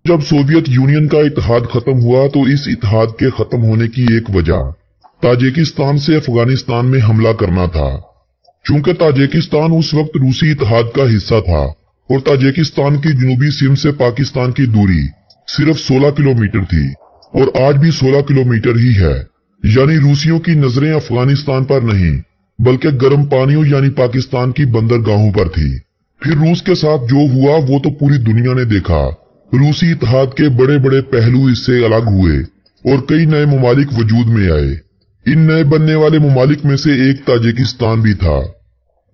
जब Soviet union का इत्तेहाद खत्म हुआ तो इस इत्तेहाद के खत्म होने की एक वजह ताजिकिस्तान से अफगानिस्तान में हमला करना था। चूंकि ताजिकिस्तान उस वक्त रूसी इत्तेहाद का हिस्सा था और ताजिकिस्तान की जनूबी सीमा से पाकिस्तान की दूरी सिर्फ 16 किलोमीटर थी और आज भी 16 किलोमीटर ही है, यानी रूसियों की नजरें अफगानिस्तान पर नहीं बल्कि गर्म पानियों यानी पाकिस्तान की बंदरगाहों पर थी। फिर रूस के साथ जो हुआ वो तो पूरी दुनिया ने देखा। रूसी इत्तेहाद के बड़े बड़े पहलू इससे अलग हुए और कई नए ममालिक वजूद में आए। इन नए बनने वाले ममालिक में से एक ताजिकिस्तान भी था।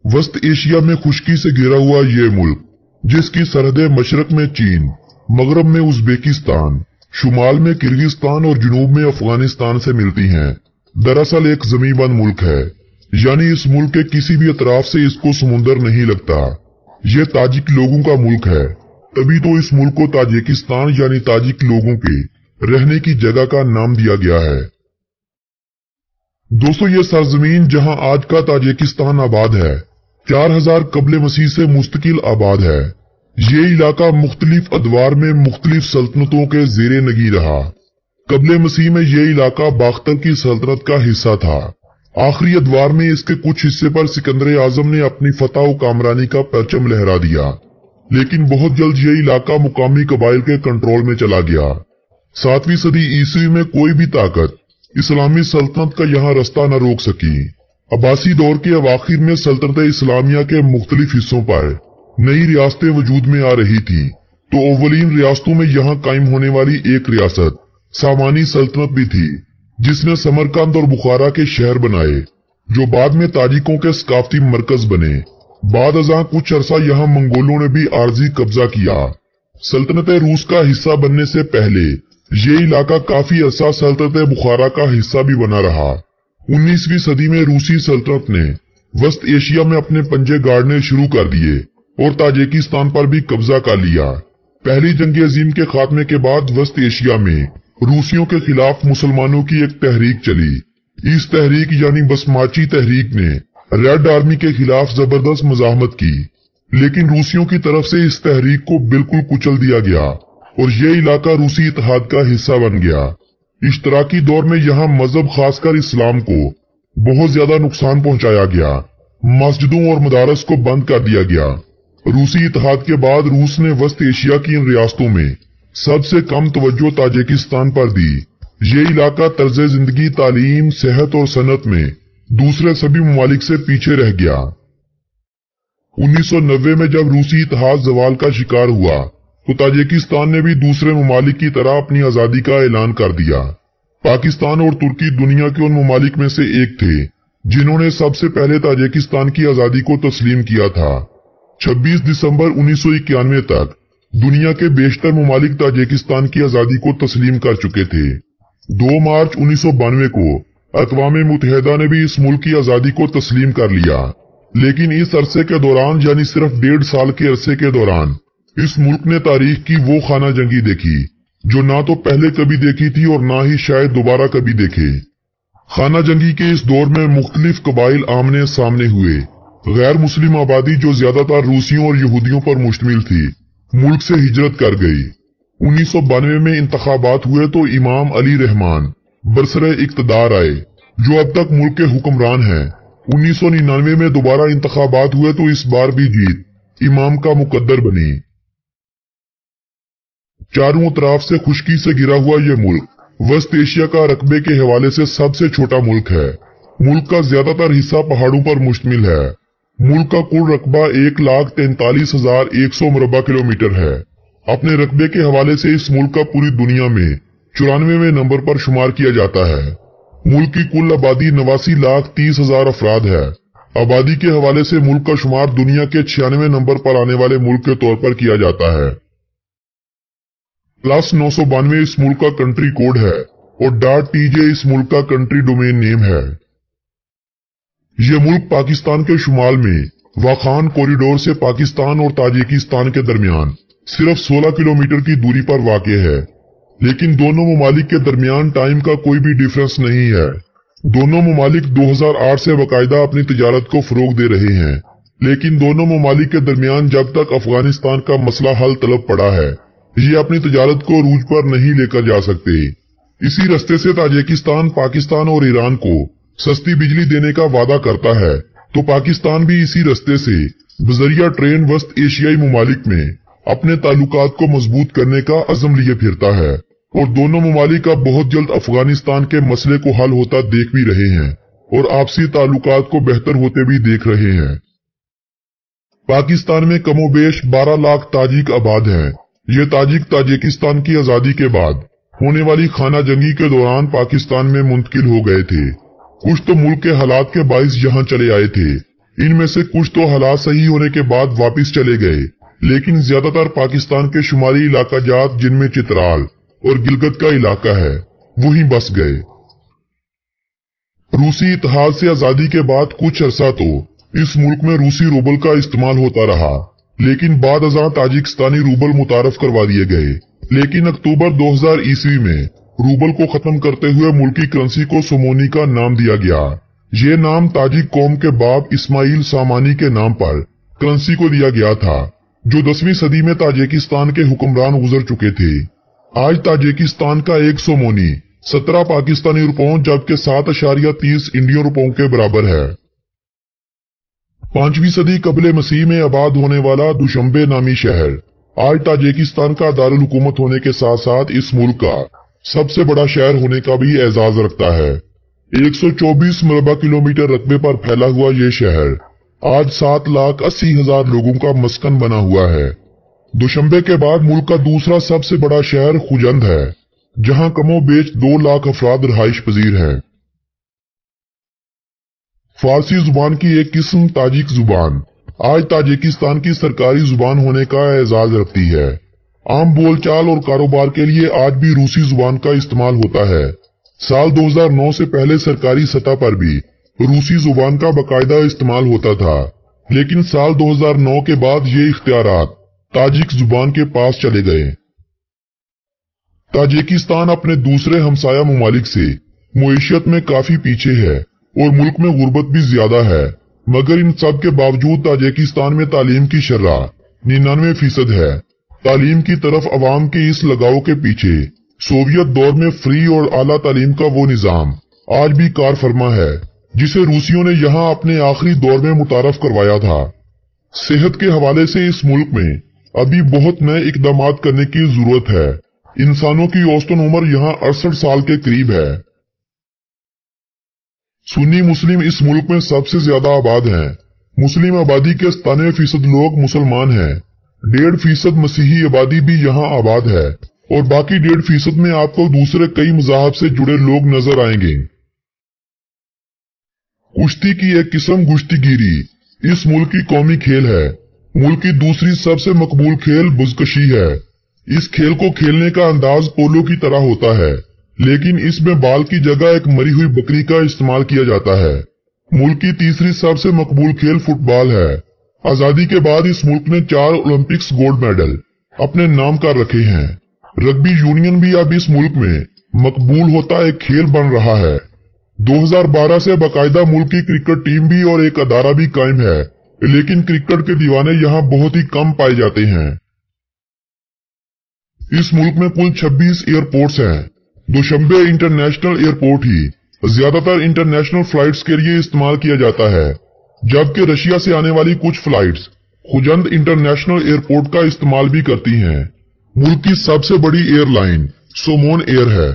वस्त एशिया में खुश्की से घिरा हुआ ये मुल्क, जिसकी सरहदें मशरक में चीन, मगरब में उज्बेकिस्तान, शुमाल में किर्गिस्तान और जुनूब में अफगानिस्तान से मिलती हैं, दरअसल एक ज़मींबंद मुल्क है, यानी इस मुल्क के किसी भी अतराफ से इसको समुंदर नहीं लगता। ये ताजिक लोगों का मुल्क है, तभी तो इस मुल्क को ताजिकिस्तान यानी ताजिक लोगों के रहने की जगह का नाम दिया गया है। दोस्तों, ये सरजमीन जहां आज का ताजिकिस्तान आबाद है 4000 कबले मसीह से मुस्तकिल आबाद है। ये इलाका मुख्तलिफ अदवार में मुख्तलिफ सल्तनतों के ज़ेरे नगी रहा। कबले मसीह में ये इलाका बाख्तर की सल्तनत का हिस्सा था। आखिरी अदवार में इसके कुछ हिस्से पर सिकंदर आजम ने अपनी फतह व कामरानी का परचम लहरा दिया, लेकिन बहुत जल्द ये इलाका मुकामी कबाइल के कंट्रोल में चला गया। 7वीं सदी ईस्वी में कोई भी ताकत इस्लामी सल्तनत का यहाँ रास्ता न रोक सकी। अब्बासी दौर के अवाखिर में सल्तनत इस्लामिया के मुख्तलिफ हिस्सों पर नई रियासतें वजूद में आ रही थी, तो अव्वलीन रियासतों में यहाँ कायम होने वाली एक रियासत सामानी सल्तनत भी थी, जिसने समरकंद और बुखारा के शहर बनाए, जो बाद में ताजिकों के सकाफती मरकज बने। बाद अज़ां कुछ अरसा यहाँ मंगोलों ने भी आर्जी कब्जा किया। सल्तनत रूस का हिस्सा बनने से पहले ये इलाका काफी अरसा सल्तनत बुखारा का हिस्सा भी बना रहा। 19वीं सदी में रूसी सल्तनत ने वस्त एशिया में अपने पंजे गाड़ने शुरू कर दिए और ताजिकिस्तान पर भी कब्जा कर लिया। पहली जंग अजीम के खात्मे के बाद वस्त एशिया में रूसियों के खिलाफ मुसलमानों की एक तहरीक चली। इस तहरीक यानी बसमाची तहरीक ने रेड आर्मी के खिलाफ जबरदस्त मुजाहमत की, लेकिन रूसियों की तरफ से इस तहरीक को बिल्कुल कुचल दिया गया और ये इलाका रूसी इत्तेहाद का हिस्सा बन गया। इश्तराकी दौर में यहाँ मजहब खासकर इस्लाम को बहुत ज्यादा नुकसान पहुंचाया गया। मस्जिदों और मदारस को बंद कर दिया गया। रूसी इत्तेहाद के बाद रूस ने वस्त एशिया की इन रियासतों में सबसे कम तवज्जो ताजिकिस्तान पर दी। ये इलाका तर्ज जिंदगी, तालीम, सेहत और सनत में दूसरे सभी ममालिक से पीछे रह गया। 1990 में जब रूसी इत्तेहाद जवाल का शिकार हुआ तो ताजिकिस्तान ने भी दूसरे ममालिक की तरह अपनी आजादी का ऐलान कर दिया। पाकिस्तान और तुर्की दुनिया के उन ममालिक में से एक थे जिन्होंने सबसे पहले ताजिकिस्तान की आजादी को तस्लीम किया था। 26 दिसंबर 1991 तक दुनिया के बेशतर ममालिक ताजिकिस्तान की आजादी को तस्लीम कर चुके थे। 2 मार्च 1992 को अक़वाम मुत्तहिदा ने भी इस मुल्क की आजादी को तस्लीम कर लिया, लेकिन इस अरसे के दौरान यानी सिर्फ 1.5 साल के अरसे के दौरान इस मुल्क ने तारीख की वो खाना जंगी देखी जो ना तो पहले कभी देखी थी और ना ही शायद दोबारा कभी देखे। खाना जंगी के इस दौर में मुख्तलिफ कबाइल आमने सामने हुए। गैर मुस्लिम आबादी जो ज्यादातर रूसियों और यहूदियों पर मुश्तमिल थी, मुल्क से हिजरत कर गई। 1992 में इंतखाबात हुए तो इमाम अली रहमान बरसरे इक्तदार आए, जो अब तक मुल्क के हुक्मरान हैं। 1999 में दोबारा इंतखाबात हुए तो इस बार भी जीत इमाम का मुकद्दर बनी। चारों तरफ से खुश्की से घिरा हुआ ये मुल्क वस्त एशिया का रकबे के हवाले से सबसे छोटा मुल्क है। मुल्क का ज्यादातर हिस्सा पहाड़ों पर मुश्तमिल है। मुल्क का कुल रकबा 1,43,100 मुरबा किलोमीटर है। अपने रकबे के हवाले से इस मुल्क का पूरी दुनिया में 94वें नंबर पर शुमार किया जाता है। मुल्क की कुल आबादी 89,30,000 अफराद है। आबादी के हवाले से मुल्क का शुमार दुनिया के 96वें नंबर पर आने वाले मुल्क के तौर पर किया जाता है। +992 इस मुल्क का कंट्री कोड है और .tj इस मुल्क का कंट्री डोमेन नेम है। ये मुल्क पाकिस्तान के शुमाल में वाखान कॉरिडोर से पाकिस्तान और ताजिकिस्तान के दरमियान सिर्फ 16 किलोमीटर की दूरी पर वाक़ है, लेकिन दोनों ममालिक के दरमियान टाइम का कोई भी डिफरेंस नहीं है। दोनों ममालिक 2008 से बाकायदा अपनी तिजारत को फरोग दे रहे हैं, लेकिन दोनों ममालिक के दरमियान जब तक अफगानिस्तान का मसला हल तलब पड़ा है ये अपनी तजारत को रूज पर नहीं लेकर जा सकते। इसी रास्ते से ताजिकिस्तान पाकिस्तान और ईरान को सस्ती बिजली देने का वादा करता है, तो पाकिस्तान भी इसी रास्ते से बजरिया ट्रेन वस्त एशियाई ममालिक में अपने ताल्लुकात को मजबूत करने का अज़म लिए फिरता है, और दोनों ममालिक अब बहुत जल्द अफगानिस्तान के मसले को हल होता देख भी रहे हैं और आपसी ताल्लुकात को बेहतर होते भी देख रहे हैं। पाकिस्तान में कमोबेश 12 लाख ताजिक आबाद हैं। ये ताजिक ताजिकिस्तान की आजादी के बाद होने वाली खाना जंगी के दौरान पाकिस्तान में मुंतकिल हो गए थे। कुछ तो मुल्क के हालात के बाइस यहाँ चले आए थे। इनमें से कुछ तो हालात सही होने के बाद वापिस चले गए, लेकिन ज्यादातर पाकिस्तान के शुमारी इलाका जात जिनमें चित्राल और गिलगित का इलाका है, वहीं बस गए। रूसी इत्तेहाद से आजादी के बाद कुछ अरसा तो इस मुल्क में रूसी रूबल का इस्तेमाल होता रहा, लेकिन बाद अज़ां ताजिकिस्तानी रूबल मुतारफ करवा दिए गए। लेकिन अक्टूबर 2000 ईस्वी में रूबल को खत्म करते हुए मुल्की करेंसी को सोमोनी का नाम दिया गया। ये नाम ताजिक कौम के बाप इस्माइल सामानी के नाम पर करेंसी को दिया गया था, जो 10वीं सदी में ताजिकिस्तान के हुक्मरान गुजर चुके थे। आज ताजिकिस्तान का 1 सोमोनी 17 पाकिस्तानी रुपयों जबकि 7.30 इंडियन रुपयों के बराबर है। 5वीं सदी कबले मसीह में आबाद होने वाला दुशंबे नामी शहर आज ताजिकिस्तान का दारुल हुकूमत होने के साथ साथ इस मुल्क का सबसे बड़ा शहर होने का भी एजाज रखता है। 124 मरबा किलोमीटर रकबे पर फैला हुआ ये शहर आज 7,80,000 लोगों का मस्कन बना हुआ है। दुशंबे के बाद मुल्क का दूसरा सबसे बड़ा शहर खुजंद है, जहां कमोबेश 2 लाख अफराद रहाइश पजीर हैं। फारसी जुबान की एक किस्म ताजिक जुबान आज ताजिकिस्तान की सरकारी जुबान होने का एजाज रखती है। आम बोलचाल और कारोबार के लिए आज भी रूसी जुबान का इस्तेमाल होता है। साल 2009 से पहले सरकारी सतह पर भी रूसी जुबान का बाकायदा इस्तेमाल होता था, लेकिन साल 2009 के बाद ये इख्तियारात ताजिक जुबान के पास चले गए। ताजिकिस्तान अपने दूसरे हमसाया ममालिक से मुईशत में काफी पीछे है और मुल्क में गुर्बत भी ज्यादा है, मगर इन सब के बावजूद ताजिकिस्तान में तालीम की शर्राह 99% है। तालीम की तरफ अवाम के इस लगाव के पीछे सोवियत दौर में फ्री और आला तालीम का वो निजाम आज भी कार फरमा है, जिसे रूसियों ने यहाँ अपने आखिरी दौर में मुतारफ करवाया था। सेहत के हवाले से इस मुल्क में अभी बहुत नए इकदामात करने की जरूरत है। इंसानों की औसतन उम्र यहाँ 68 साल के करीब है। सुन्नी मुस्लिम इस मुल्क में सबसे ज्यादा आबाद हैं। मुस्लिम आबादी के 97% लोग मुसलमान हैं। 1.5% मसीही आबादी भी यहाँ आबाद है और बाकी 1.5% में आपको दूसरे कई मज़ाहब से जुड़े लोग नजर आएंगे। कुश्ती की एक किस्म कुश्तीगीरी इस मुल्क की कौमी खेल है। मुल्क की दूसरी सबसे मकबूल खेल बुज़कशी है। इस खेल को खेलने का अंदाज पोलो की तरह होता है, लेकिन इसमें बाल की जगह एक मरी हुई बकरी का इस्तेमाल किया जाता है। मुल्क की तीसरी सबसे मकबूल खेल फुटबॉल है। आजादी के बाद इस मुल्क ने 4 ओलंपिक्स गोल्ड मेडल अपने नाम कर रखे हैं। रग्बी यूनियन भी अब इस मुल्क में मकबूल होता एक खेल बन रहा है। 2012 से बाकायदा मुल्क की क्रिकेट टीम भी और एक अदारा भी कायम है, लेकिन क्रिकेट के दीवाने यहाँ बहुत ही कम पाए जाते हैं। इस मुल्क में कुल 26 एयरपोर्ट्स हैं। दुशंबे इंटरनेशनल एयरपोर्ट ही ज्यादातर इंटरनेशनल फ्लाइट्स के लिए इस्तेमाल किया जाता है, जबकि रशिया से आने वाली कुछ फ्लाइट्स खुजंद इंटरनेशनल एयरपोर्ट का इस्तेमाल भी करती हैं। मुल्क की सबसे बड़ी एयरलाइन सोमोन एयर है।